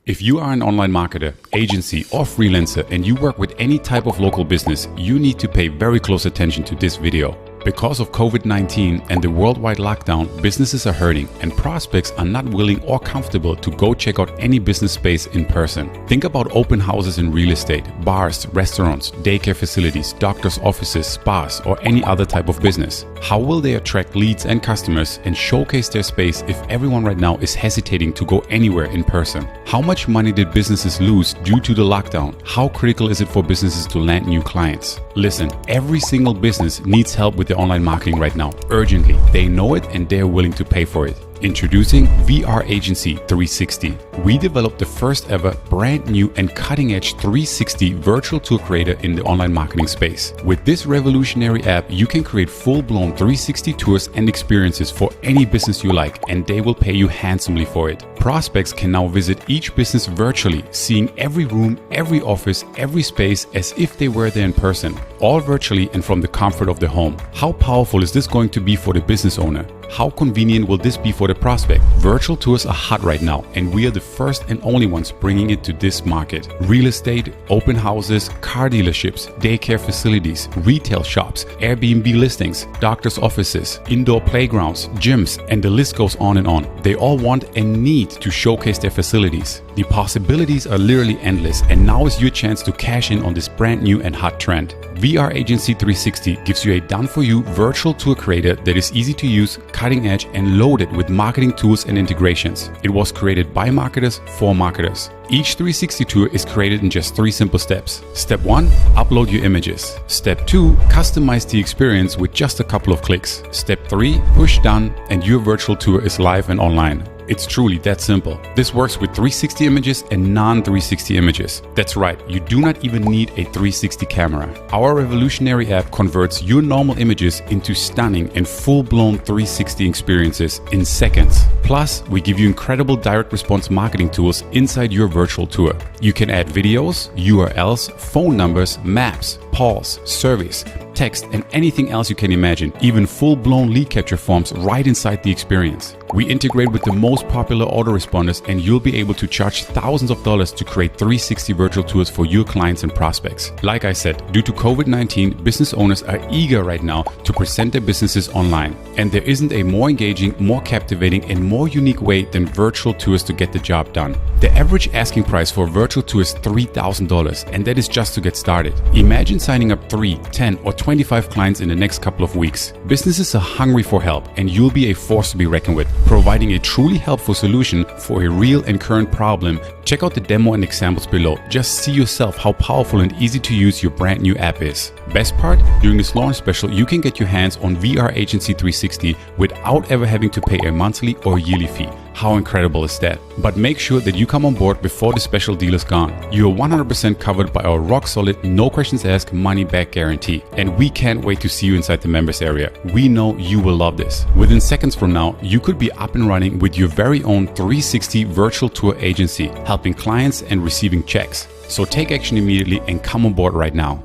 If you are an online marketer, agency, or freelancer and you work with any type of local business, you need to pay very close attention to this video. Because of COVID-19 and the worldwide lockdown, businesses are hurting and prospects are not willing or comfortable to go check out any business space in person. Think about open houses in real estate, bars, restaurants, daycare facilities, doctors' offices, spas, or any other type of business. How will they attract leads and customers and showcase their space if everyone right now is hesitating to go anywhere in person? How much money did businesses lose due to the lockdown? How critical is it for businesses to land new clients? Listen, every single business needs help with their online marketing right now, urgently. They know it and they're willing to pay for it. Introducing VR Agency 360. We developed the first ever brand new and cutting edge 360 virtual tour creator in the online marketing space. With this revolutionary app, you can create full-blown 360 tours and experiences for any business you like, and they will pay you handsomely for it. Prospects can now visit each business virtually, seeing every room, every office, every space as if they were there in person, all virtually and from the comfort of their home. How powerful is this going to be for the business owner? How convenient will this be for the prospect? Virtual tours are hot right now, and we are the first and only ones bringing it to this market. Real estate, open houses, car dealerships, daycare facilities, retail shops, Airbnb listings, doctors' offices, indoor playgrounds, gyms, and the list goes on and on. They all want and need to showcase their facilities. The possibilities are literally endless, and now is your chance to cash in on this brand new and hot trend. VR Agency 360 gives you a done-for-you virtual tour creator that is easy to use, cutting edge, and loaded with marketing tools and integrations. It was created by marketers for marketers. Each 360 tour is created in just 3 simple steps. Step 1, upload your images. Step 2, customize the experience with just a couple of clicks. Step 3, push done, and your virtual tour is live and online. It's truly that simple. This works with 360 images and non-360 images. That's right, you do not even need a 360 camera. Our revolutionary app converts your normal images into stunning and full-blown 360 experiences in seconds. Plus, we give you incredible direct response marketing tools inside your virtual tour. You can add videos, URLs, phone numbers, maps, polls, surveys, text, and anything else you can imagine, even full-blown lead capture forms right inside the experience. We integrate with the most popular autoresponders, and you'll be able to charge thousands of dollars to create 360 virtual tours for your clients and prospects. Like I said, due to COVID-19, business owners are eager right now to present their businesses online. And there isn't a more engaging, more captivating, and more unique way than virtual tours to get the job done. The average asking price for a virtual tour is $3,000, and that is just to get started. Imagine signing up 3, 10, or 25 clients in the next couple of weeks. Businesses are hungry for help, and you'll be a force to be reckoned with, providing a truly helpful solution for a real and current problem. Check out the demo and examples below. Just see yourself how powerful and easy to use your brand new app is. Best part, during this launch special, you can get your hands on VR Agency 360 without ever having to pay a monthly or yearly fee. How incredible is that? But make sure that you come on board before the special deal is gone. You are 100% covered by our rock solid, no questions asked, money back guarantee. And we can't wait to see you inside the members area. We know you will love this. Within seconds from now, you could be up and running with your very own 360 virtual tour agency, helping clients and receiving checks. So take action immediately and come on board right now.